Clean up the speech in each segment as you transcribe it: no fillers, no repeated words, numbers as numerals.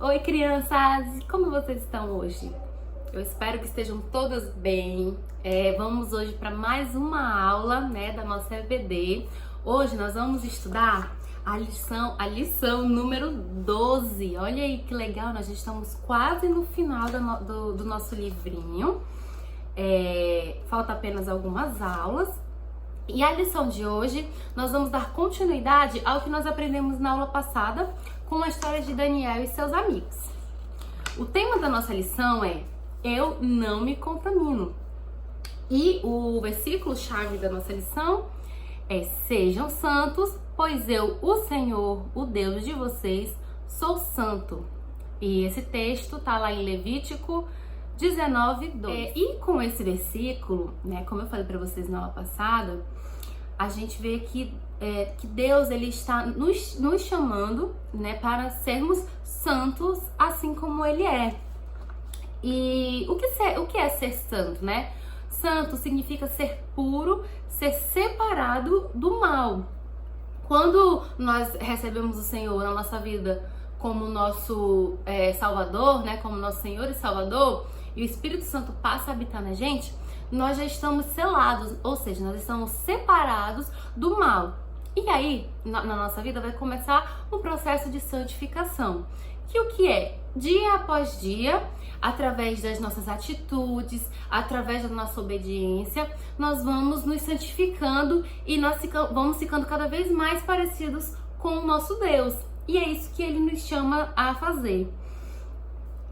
Oi, crianças! Como vocês estão hoje? Eu espero que estejam todas bem. Vamos hoje para mais uma aula, da nossa EBD. Hoje nós vamos estudar a lição número 12. Olha aí que legal, nós já estamos quase no final do nosso livrinho. Falta apenas algumas aulas. E a lição de hoje, nós vamos dar continuidade ao que nós aprendemos na aula passada com a história de Daniel e seus amigos. O tema da nossa lição é Eu não me contamino. E o versículo-chave da nossa lição é Sejam santos, pois eu, o Senhor, o Deus de vocês, sou santo. E esse texto tá lá em Levítico 19:2. E com esse versículo, como eu falei para vocês na aula passada, a gente vê que Deus ele está nos chamando, para sermos santos assim como Ele é. E o que é ser santo, Santo significa ser puro, ser separado do mal. Quando nós recebemos o Senhor na nossa vida como nosso Salvador, como nosso Senhor e Salvador, e o Espírito Santo passa a habitar na gente, nós já estamos selados, ou seja, nós estamos separados do mal. E aí, na nossa vida vai começar um processo de santificação. Que o que é? Dia após dia, através das nossas atitudes, através da nossa obediência, nós vamos nos santificando e nós vamos ficando cada vez mais parecidos com o nosso Deus. E é isso que Ele nos chama a fazer.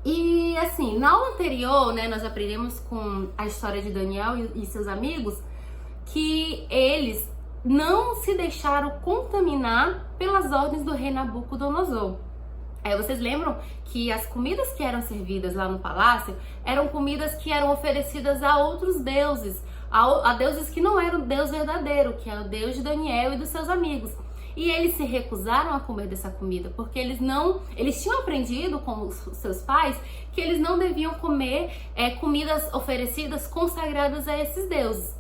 E assim, na aula anterior, nós aprendemos com a história de Daniel e seus amigos que eles não se deixaram contaminar pelas ordens do rei Nabucodonosor. Vocês lembram que as comidas que eram servidas lá no palácio eram comidas que eram oferecidas a outros deuses, a deuses que não eram o Deus verdadeiro, que é o Deus de Daniel e dos seus amigos. E eles se recusaram a comer dessa comida, porque eles tinham aprendido com os seus pais que eles não deviam comer comidas oferecidas consagradas a esses deuses.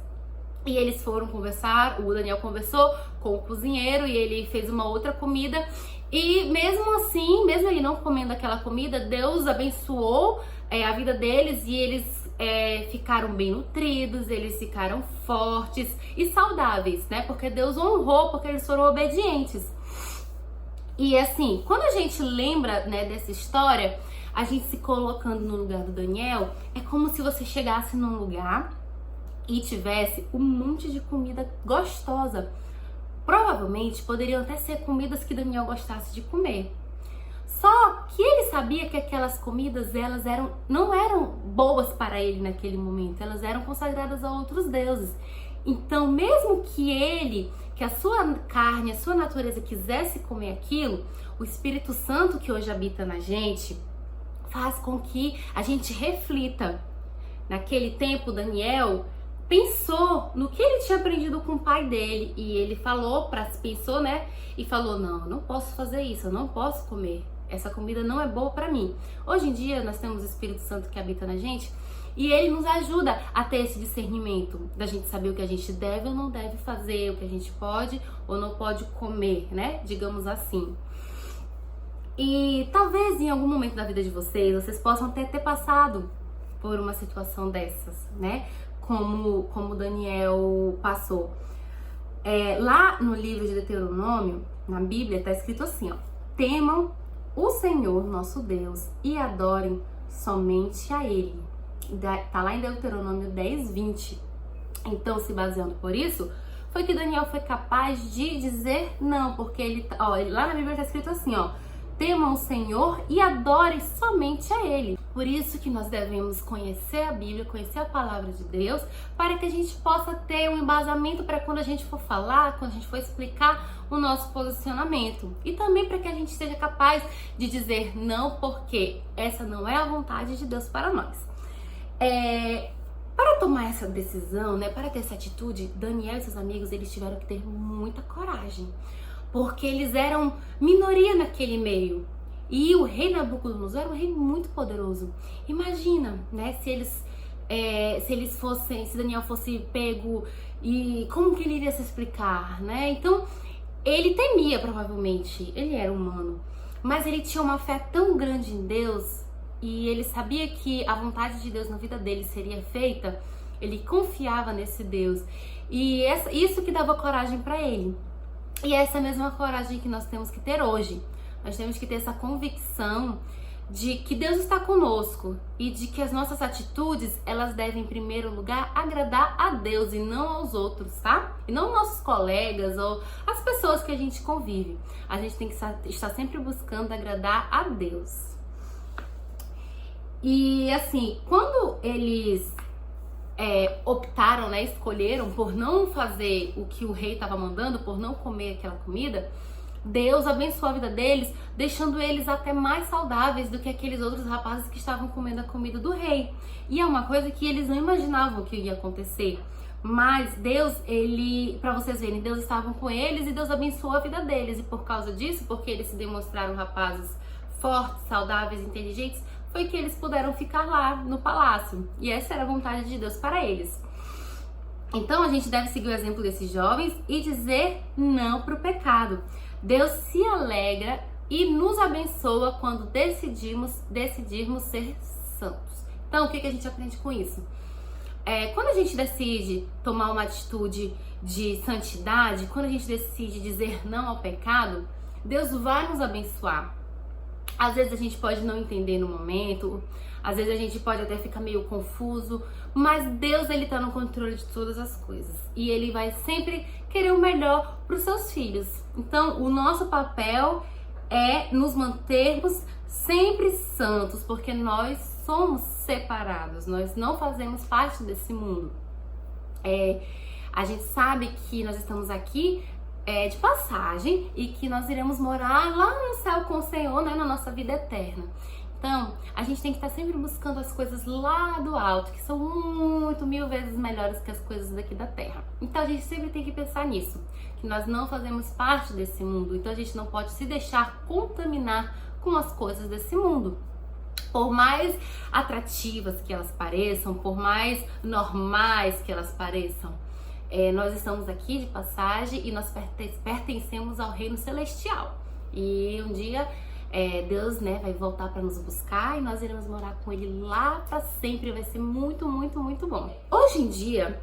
E eles foram conversar, o Daniel conversou com o cozinheiro e ele fez uma outra comida. E mesmo assim, mesmo ele não comendo aquela comida, Deus abençoou a vida deles e eles ficaram bem nutridos, eles ficaram fortes e saudáveis, Porque Deus honrou, porque eles foram obedientes. E assim, quando a gente lembra, dessa história, a gente se colocando no lugar do Daniel, é como se você chegasse num lugar e tivesse um monte de comida gostosa. Provavelmente poderiam até ser comidas que Daniel gostasse de comer. Só que ele sabia que aquelas comidas não eram boas para ele naquele momento, elas eram consagradas a outros deuses. Então, mesmo que a sua carne, a sua natureza quisesse comer aquilo, o Espírito Santo que hoje habita na gente faz com que a gente reflita. Naquele tempo, Daniel pensou no que ele tinha aprendido com o pai dele e ele pensou, e falou, não posso fazer isso, eu não posso comer. Essa comida não é boa pra mim. Hoje em dia nós temos o Espírito Santo que habita na gente e ele nos ajuda a ter esse discernimento da gente saber o que a gente deve ou não deve fazer, o que a gente pode ou não pode comer, digamos assim. E talvez em algum momento da vida de vocês possam até ter passado por uma situação dessas, como Daniel passou. Lá no livro de Deuteronômio, na Bíblia, está escrito assim, temam o Senhor nosso Deus e adorem somente a Ele. Tá lá em Deuteronômio 10:20. Então, se baseando por isso, foi que Daniel foi capaz de dizer não, porque lá na Bíblia está escrito assim, temam o Senhor e adorem somente a Ele. Por isso que nós devemos conhecer a Bíblia, conhecer a palavra de Deus, para que a gente possa ter um embasamento para quando a gente for falar, quando a gente for explicar o nosso posicionamento. E também para que a gente seja capaz de dizer não, porque essa não é a vontade de Deus para nós. Para tomar essa decisão, para ter essa atitude, Daniel e seus amigos, eles tiveram que ter muita coragem. Porque eles eram minoria naquele meio. E o rei Nabucodonosor era um rei muito poderoso. Imagina, se Daniel fosse pego e como que ele iria se explicar, Então, ele temia, provavelmente, ele era humano. mas ele tinha uma fé tão grande em Deus e ele sabia que a vontade de Deus na vida dele seria feita. Ele confiava nesse Deus e isso que dava coragem para ele. E essa é a mesma coragem que nós temos que ter hoje. Nós temos que ter essa convicção de que Deus está conosco e de que as nossas atitudes, elas devem em primeiro lugar agradar a Deus e não aos outros, tá? E não nossos colegas ou as pessoas que a gente convive. A gente tem que estar sempre buscando agradar a Deus. E assim, quando eles optaram, né, escolheram por não fazer o que o rei estava mandando, por não comer aquela comida, Deus abençoou a vida deles, deixando eles até mais saudáveis do que aqueles outros rapazes que estavam comendo a comida do rei. E é uma coisa que eles não imaginavam que ia acontecer. Mas Deus, para vocês verem, Deus estava com eles e Deus abençoou a vida deles. E por causa disso, porque eles se demonstraram rapazes fortes, saudáveis, inteligentes, foi que eles puderam ficar lá no palácio. E essa era a vontade de Deus para eles. Então a gente deve seguir o exemplo desses jovens e dizer não para o pecado. Deus se alegra e nos abençoa quando decidirmos ser santos. Então, o que a gente aprende com isso? Quando a gente decide tomar uma atitude de santidade, quando a gente decide dizer não ao pecado, Deus vai nos abençoar. Às vezes a gente pode não entender no momento, às vezes a gente pode até ficar meio confuso, mas Deus, ele tá no controle de todas as coisas e ele vai sempre querer o melhor para os seus filhos. Então, o nosso papel é nos mantermos sempre santos, porque nós somos separados, nós não fazemos parte desse mundo. A gente sabe que nós estamos aqui de passagem e que nós iremos morar lá no céu com o Senhor, né, na nossa vida eterna. Então, a gente tem que estar sempre buscando as coisas lá do alto, que são muito, 1000 vezes melhores que as coisas daqui da terra. Então, a gente sempre tem que pensar nisso, que nós não fazemos parte desse mundo, então a gente não pode se deixar contaminar com as coisas desse mundo. Por mais atrativas que elas pareçam, por mais normais que elas pareçam, nós estamos aqui de passagem e nós pertencemos ao reino celestial. E um dia Deus, né, vai voltar para nos buscar e nós iremos morar com ele lá para sempre. Vai ser muito, muito, muito bom. Hoje em dia,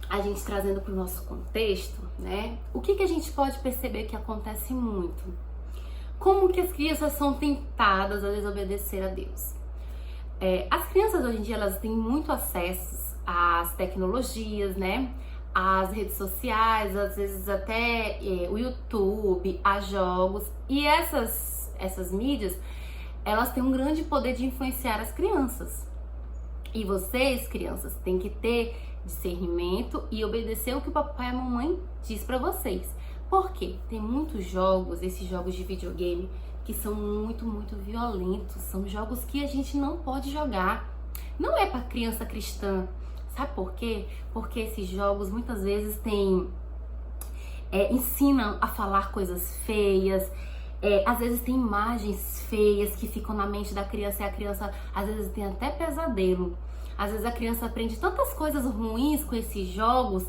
a gente trazendo para o nosso contexto, né, o que a gente pode perceber que acontece muito? Como que as crianças são tentadas a desobedecer a Deus? As crianças hoje em dia, elas têm muito acesso às tecnologias, né? Às redes sociais, às vezes até o YouTube, a jogos. E essas mídias, elas têm um grande poder de influenciar as crianças. E vocês, crianças, têm que ter discernimento e obedecer o que o papai e a mamãe diz pra vocês. Por quê? Tem muitos jogos, esses jogos de videogame, que são muito, muito violentos. São jogos que a gente não pode jogar. Não é pra criança cristã. Sabe por quê? Porque esses jogos muitas vezes ensinam a falar coisas feias, às vezes tem imagens feias que ficam na mente da criança e a criança às vezes tem até pesadelo. Às vezes a criança aprende tantas coisas ruins com esses jogos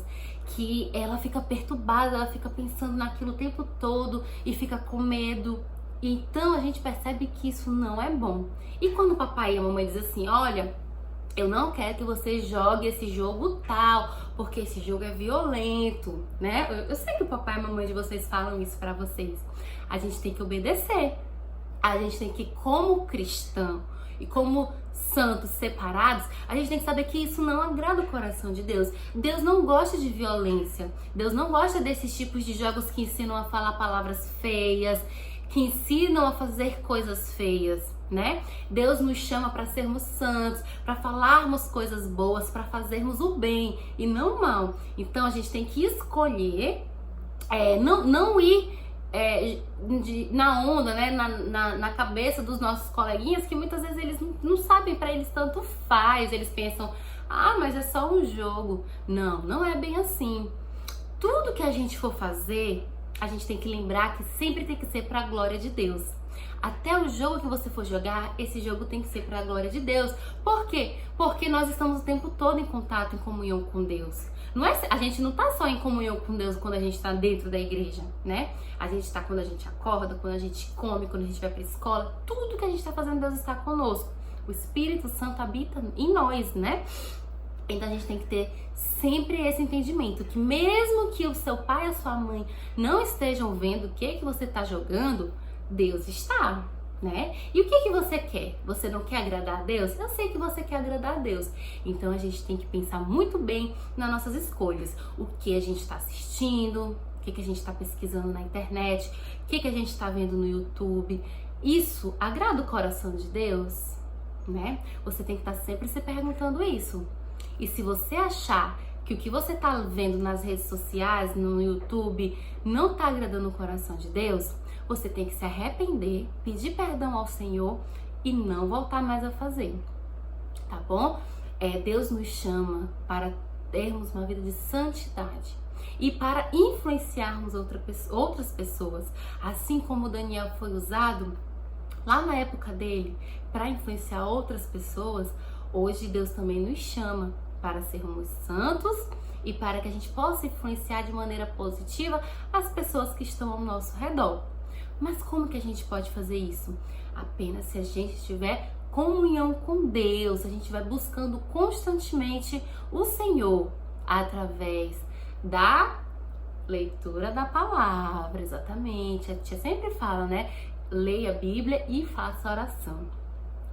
que ela fica perturbada, ela fica pensando naquilo o tempo todo e fica com medo. Então a gente percebe que isso não é bom. E quando o papai e a mamãe dizem assim, olha, eu não quero que você jogue esse jogo tal, porque esse jogo é violento, né? Eu sei que o papai e a mamãe de vocês falam isso pra vocês. A gente tem que obedecer. A gente tem que, como cristão e como santos separados, a gente tem que saber que isso não agrada o coração de Deus. Deus não gosta de violência. Deus não gosta desses tipos de jogos que ensinam a falar palavras feias, que ensinam a fazer coisas feias, né? Deus nos chama para sermos santos, para falarmos coisas boas, para fazermos o bem e não o mal. Então a gente tem que escolher não ir na onda, né? Na cabeça dos nossos coleguinhas, que muitas vezes eles não sabem, para eles tanto faz, eles pensam, mas é só um jogo. Não é bem assim. Tudo que a gente for fazer, a gente tem que lembrar que sempre tem que ser para a glória de Deus. Até o jogo que você for jogar, esse jogo tem que ser para a glória de Deus. Por quê? Porque nós estamos o tempo todo em contato, em comunhão com Deus. Não é, a gente não tá só em comunhão com Deus quando a gente está dentro da igreja, né? A gente tá quando a gente acorda, quando a gente come, quando a gente vai para a escola. Tudo que a gente está fazendo, Deus está conosco. O Espírito Santo habita em nós, né? Então a gente tem que ter sempre esse entendimento, que mesmo que o seu pai e a sua mãe não estejam vendo o que você está jogando, Deus está, né? E o que você quer? Você não quer agradar a Deus? Eu sei que você quer agradar a Deus. Então a gente tem que pensar muito bem nas nossas escolhas. O que a gente está assistindo, o que a gente está pesquisando na internet, o que a gente está vendo no YouTube. Isso agrada o coração de Deus, né? Você tem que estar sempre se perguntando isso. E se você achar que o que você está vendo nas redes sociais, no YouTube, não está agradando o coração de Deus, você tem que se arrepender, pedir perdão ao Senhor e não voltar mais a fazer, tá bom? Deus nos chama para termos uma vida de santidade e para influenciarmos outras pessoas, assim como Daniel foi usado lá na época dele para influenciar outras pessoas. Hoje Deus também nos chama para sermos santos e para que a gente possa influenciar de maneira positiva as pessoas que estão ao nosso redor. Mas como que a gente pode fazer isso? Apenas se a gente tiver comunhão com Deus, a gente vai buscando constantemente o Senhor através da leitura da palavra, exatamente. A tia sempre fala, né? Leia a Bíblia e faça oração.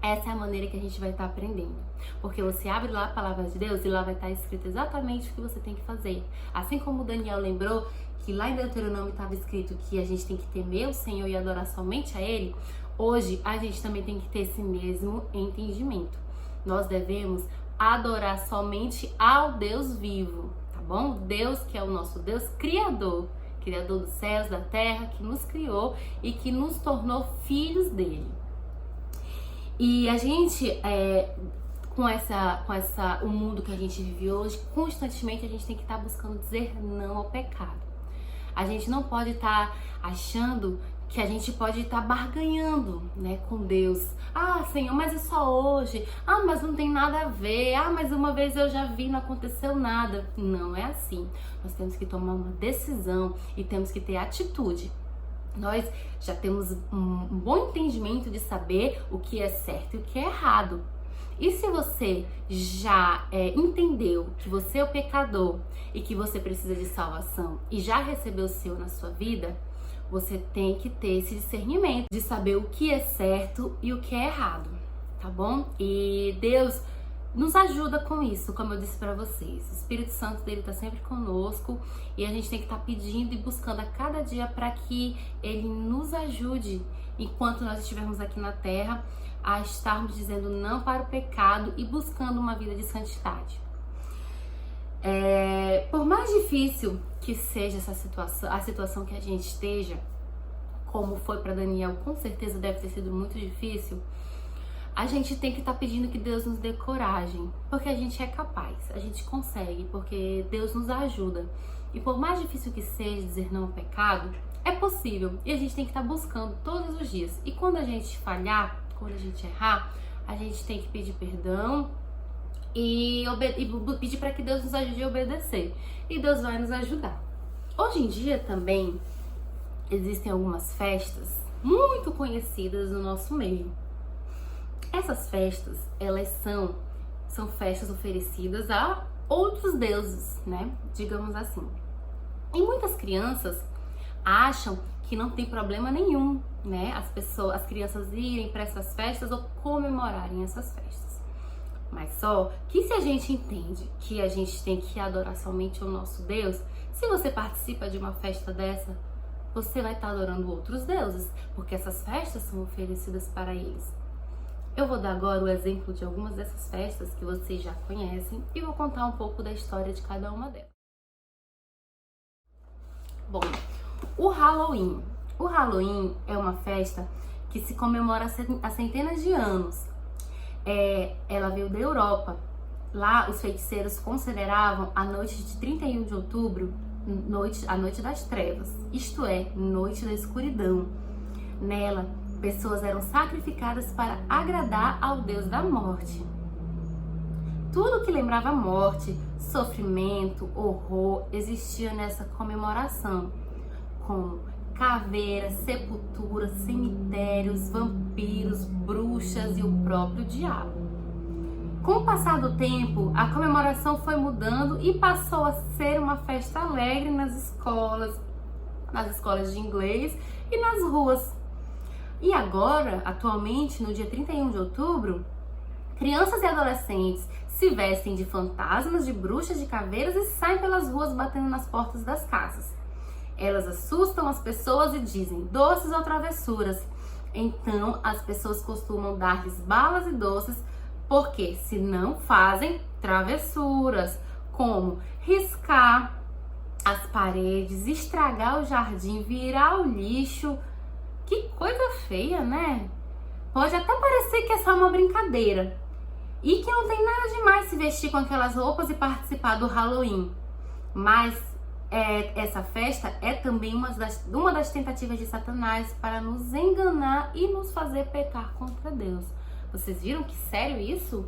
Essa é a maneira que a gente vai estar aprendendo. Porque você abre lá a palavra de Deus e lá vai estar escrito exatamente o que você tem que fazer. Assim como Daniel lembrou que lá em Deuteronômio estava escrito que a gente tem que temer o Senhor e adorar somente a Ele, hoje a gente também tem que ter esse mesmo entendimento. Nós devemos adorar somente ao Deus vivo, tá bom? Deus que é o nosso Deus Criador dos céus, da terra, que nos criou e que nos tornou filhos dele. E a gente, o mundo que a gente vive hoje, constantemente a gente tem que estar buscando dizer não ao pecado. A gente não pode estar achando que a gente pode estar barganhando, né, com Deus. Ah, Senhor, mas é só hoje. Ah, mas não tem nada a ver. Ah, mas uma vez eu já vi, não aconteceu nada. Não é assim. Nós temos que tomar uma decisão e temos que ter atitude. Nós já temos um bom entendimento de saber o que é certo e o que é errado. E se você já entendeu que você é o pecador e que você precisa de salvação e já recebeu o Senhor na sua vida, você tem que ter esse discernimento de saber o que é certo e o que é errado, tá bom? E Deus nos ajuda com isso, como eu disse para vocês. O Espírito Santo dele está sempre conosco e a gente tem que estar pedindo e buscando a cada dia para que ele nos ajude, enquanto nós estivermos aqui na terra, a estarmos dizendo não para o pecado e buscando uma vida de santidade. Por mais difícil que seja essa situação, a situação que a gente esteja, como foi para Daniel, com certeza deve ter sido muito difícil, a gente tem que estar pedindo que Deus nos dê coragem, porque a gente é capaz, a gente consegue, porque Deus nos ajuda. E por mais difícil que seja dizer não ao pecado, é possível e a gente tem que estar buscando todos os dias. E quando a gente falhar, quando a gente errar, a gente tem que pedir perdão e pedir para que Deus nos ajude a obedecer. E Deus vai nos ajudar. Hoje em dia também existem algumas festas muito conhecidas no nosso meio. Essas festas, elas são festas oferecidas a outros deuses, né? Digamos assim. E muitas crianças acham que não tem problema nenhum, né? As crianças irem para essas festas ou comemorarem essas festas. Mas só que se a gente entende que a gente tem que adorar somente o nosso Deus, se você participa de uma festa dessa, você vai estar adorando outros deuses, porque essas festas são oferecidas para eles. Eu vou dar agora o exemplo de algumas dessas festas que vocês já conhecem e vou contar um pouco da história de cada uma delas. Bom, o Halloween. O Halloween é uma festa que se comemora há centenas de anos. Ela veio da Europa. Lá os feiticeiros consideravam a noite de 31 de outubro a noite das trevas, isto é, noite da escuridão. Nela, pessoas eram sacrificadas para agradar ao Deus da morte. Tudo que lembrava morte, sofrimento, horror existia nessa comemoração, como caveiras, sepulturas, cemitérios, vampiros, bruxas e o próprio diabo. Com o passar do tempo, a comemoração foi mudando e passou a ser uma festa alegre nas escolas de inglês e nas ruas. E agora, atualmente, no dia 31 de outubro, crianças e adolescentes se vestem de fantasmas, de bruxas, de caveiras e saem pelas ruas batendo nas portas das casas. Elas assustam as pessoas e dizem doces ou travessuras. Então, as pessoas costumam dar-lhes balas e doces, porque se não fazem travessuras, como riscar as paredes, estragar o jardim, virar o lixo. Que coisa feia, né? Pode até parecer que é só uma brincadeira e que não tem nada demais se vestir com aquelas roupas e participar do Halloween. Mas essa festa é também uma das tentativas de Satanás para nos enganar e nos fazer pecar contra Deus. Vocês viram que sério isso?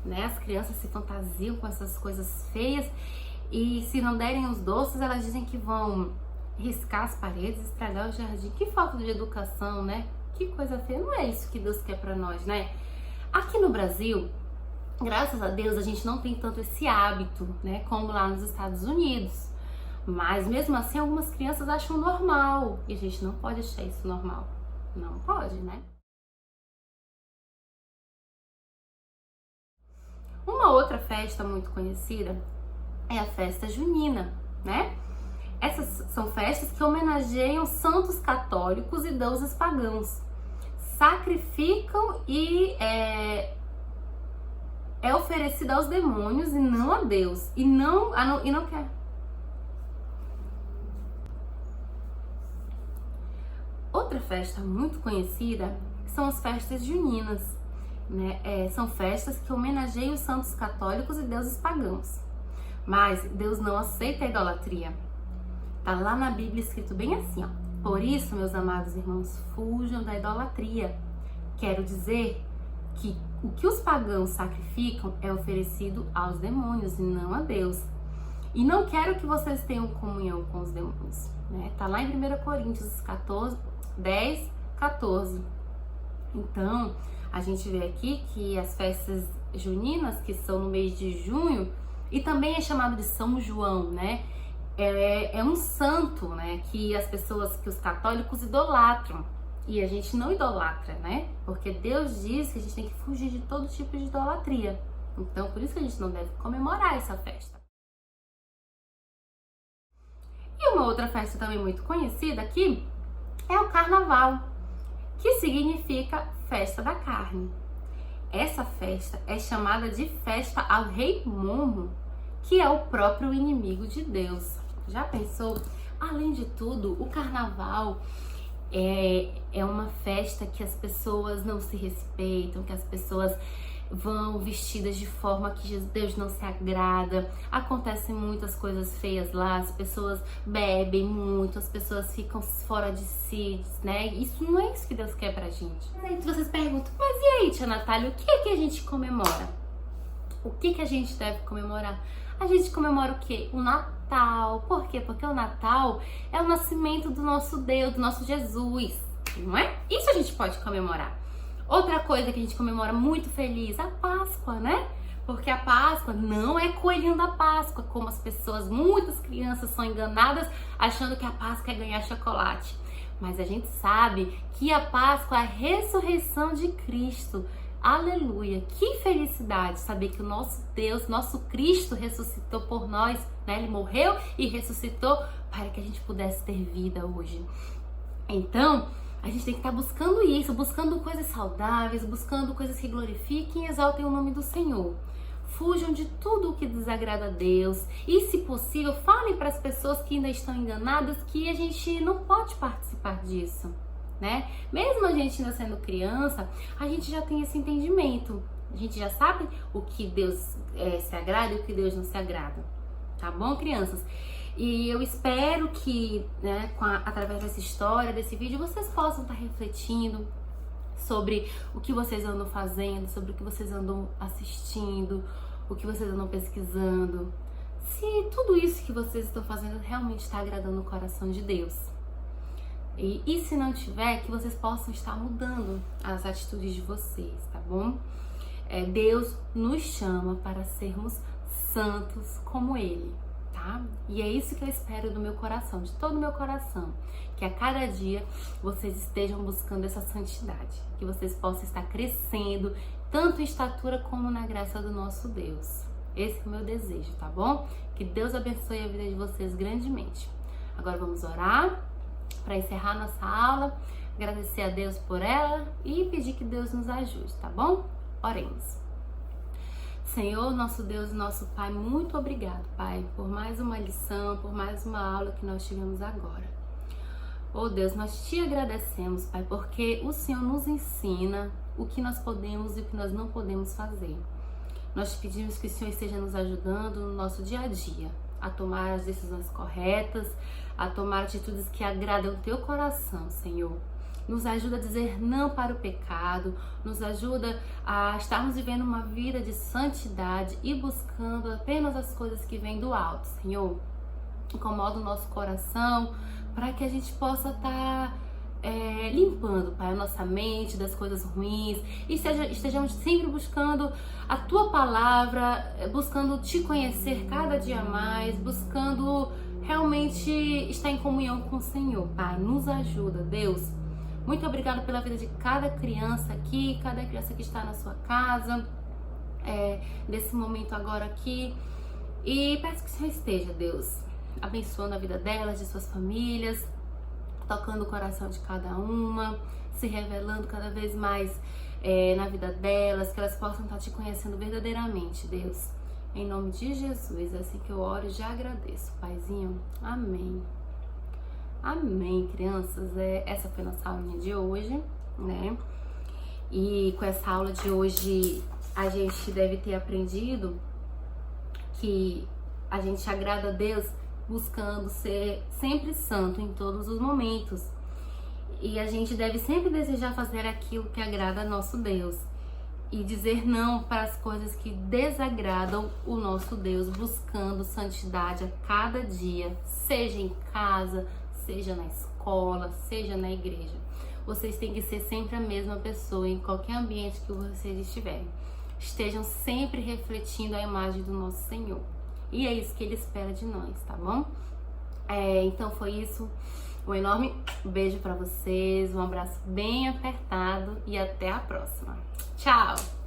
Né? As crianças se fantasiam com essas coisas feias e se não derem os doces, elas dizem que vão riscar as paredes, estragar o jardim. Que falta de educação, né? Que coisa feia. Não é isso que Deus quer pra nós, né? Aqui no Brasil, graças a Deus, a gente não tem tanto esse hábito, né? Como lá nos Estados Unidos. Mas mesmo assim, algumas crianças acham normal. E a gente não pode achar isso normal. Não pode, né? Uma outra festa muito conhecida é a festa junina, né? Essas são festas que homenageiam santos católicos e deuses pagãos. Sacrificam e é oferecido aos demônios e não a Deus. E não quer. Outra festa muito conhecida são as festas juninas, né? São festas que homenageiam os santos católicos e deuses pagãos. Mas Deus não aceita a idolatria. Tá lá na Bíblia escrito bem assim, ó. Por isso, meus amados irmãos, fujam da idolatria. Quero dizer que o que os pagãos sacrificam é oferecido aos demônios e não a Deus. E não quero que vocês tenham comunhão com os demônios, né? Tá lá em 1 Coríntios 10, 14. Então, a gente vê aqui que as festas juninas, que são no mês de junho, e também é chamado de São João, né? É um santo, né? Que os católicos idolatram. E a gente não idolatra, né? Porque Deus diz que a gente tem que fugir de todo tipo de idolatria. Então, por isso que a gente não deve comemorar essa festa. E uma outra festa também muito conhecida aqui é o Carnaval, que significa festa da carne. Essa festa é chamada de festa ao Rei Momo, que é o próprio inimigo de Deus. Já pensou? Além de tudo, o Carnaval é uma festa que as pessoas não se respeitam, que as pessoas vão vestidas de forma que Deus não se agrada. Acontecem muitas coisas feias lá, as pessoas bebem muito, as pessoas ficam fora de si, né? Isso não é isso que Deus quer pra gente. Mas aí vocês perguntam, mas e aí, tia Natália, o que é que a gente comemora? O que que a gente deve comemorar? A gente comemora o quê? O Natal. Por quê? Porque o Natal é o nascimento do nosso Deus, do nosso Jesus, não é? Isso a gente pode comemorar. Outra coisa que a gente comemora muito feliz, a Páscoa, né? Porque a Páscoa não é coelhinho da Páscoa, como muitas crianças são enganadas achando que a Páscoa é ganhar chocolate. Mas a gente sabe que a Páscoa é a ressurreição de Cristo. Aleluia! Que felicidade saber que o nosso Deus, nosso Cristo ressuscitou por nós, né? Ele morreu e ressuscitou para que a gente pudesse ter vida hoje. Então, a gente tem que estar buscando isso, buscando coisas saudáveis, buscando coisas que glorifiquem e exaltem o nome do Senhor. Fujam de tudo o que desagrada a Deus e, se possível, falem para as pessoas que ainda estão enganadas que a gente não pode participar disso, né? Mesmo a gente ainda sendo criança, a gente já tem esse entendimento. A gente já sabe o que Deus se agrada e o que Deus não se agrada. Tá bom, crianças? E eu espero que, né, através dessa história, desse vídeo, vocês possam estar refletindo, sobre o que vocês andam fazendo, sobre o que vocês andam assistindo, o que vocês andam pesquisando. Se tudo isso que vocês estão fazendo realmente está agradando o coração de Deus. E se não tiver, que vocês possam estar mudando as atitudes de vocês, tá bom? Deus nos chama para sermos santos como Ele, tá? E é isso que eu espero do meu coração, de todo o meu coração. Que a cada dia vocês estejam buscando essa santidade. Que vocês possam estar crescendo, tanto em estatura como na graça do nosso Deus. Esse é o meu desejo, tá bom? Que Deus abençoe a vida de vocês grandemente. Agora vamos orar para encerrar nossa aula, agradecer a Deus por ela e pedir que Deus nos ajude, tá bom? Oremos. Senhor, nosso Deus e nosso Pai, muito obrigado, Pai, por mais uma lição, por mais uma aula que nós tivemos agora. Oh Deus, nós te agradecemos, Pai, porque o Senhor nos ensina o que nós podemos e o que nós não podemos fazer. Nós te pedimos que o Senhor esteja nos ajudando no nosso dia a dia, a tomar as decisões corretas, a tomar atitudes que agradam o teu coração, Senhor. Nos ajuda a dizer não para o pecado, nos ajuda a estarmos vivendo uma vida de santidade e buscando apenas as coisas que vêm do alto, Senhor. Incomoda o nosso coração para que a gente possa estar limpando, Pai, a nossa mente das coisas ruins e estejamos sempre buscando a Tua Palavra, buscando Te conhecer cada dia mais, buscando realmente estar em comunhão com o Senhor, Pai. Nos ajuda, Deus. Muito obrigada pela vida de cada criança aqui, cada criança que está na sua casa, nesse momento agora aqui. E peço que o Senhor esteja, Deus, abençoando a vida delas, de suas famílias, tocando o coração de cada uma, se revelando cada vez mais na vida delas, que elas possam estar Te conhecendo verdadeiramente, Deus. Em nome de Jesus, é assim que eu oro e já agradeço, Paizinho. Amém. Amém, crianças. Essa foi nossa aulinha de hoje, né? E com essa aula de hoje, a gente deve ter aprendido que a gente agrada a Deus buscando ser sempre santo em todos os momentos. E a gente deve sempre desejar fazer aquilo que agrada a nosso Deus. E dizer não para as coisas que desagradam o nosso Deus, buscando santidade a cada dia, seja em casa, seja na escola, seja na igreja. Vocês têm que ser sempre a mesma pessoa em qualquer ambiente que vocês estiverem. Estejam sempre refletindo a imagem do nosso Senhor. E é isso que Ele espera de nós, tá bom? Então foi isso. Um enorme beijo para vocês, um abraço bem apertado e até a próxima. Tchau!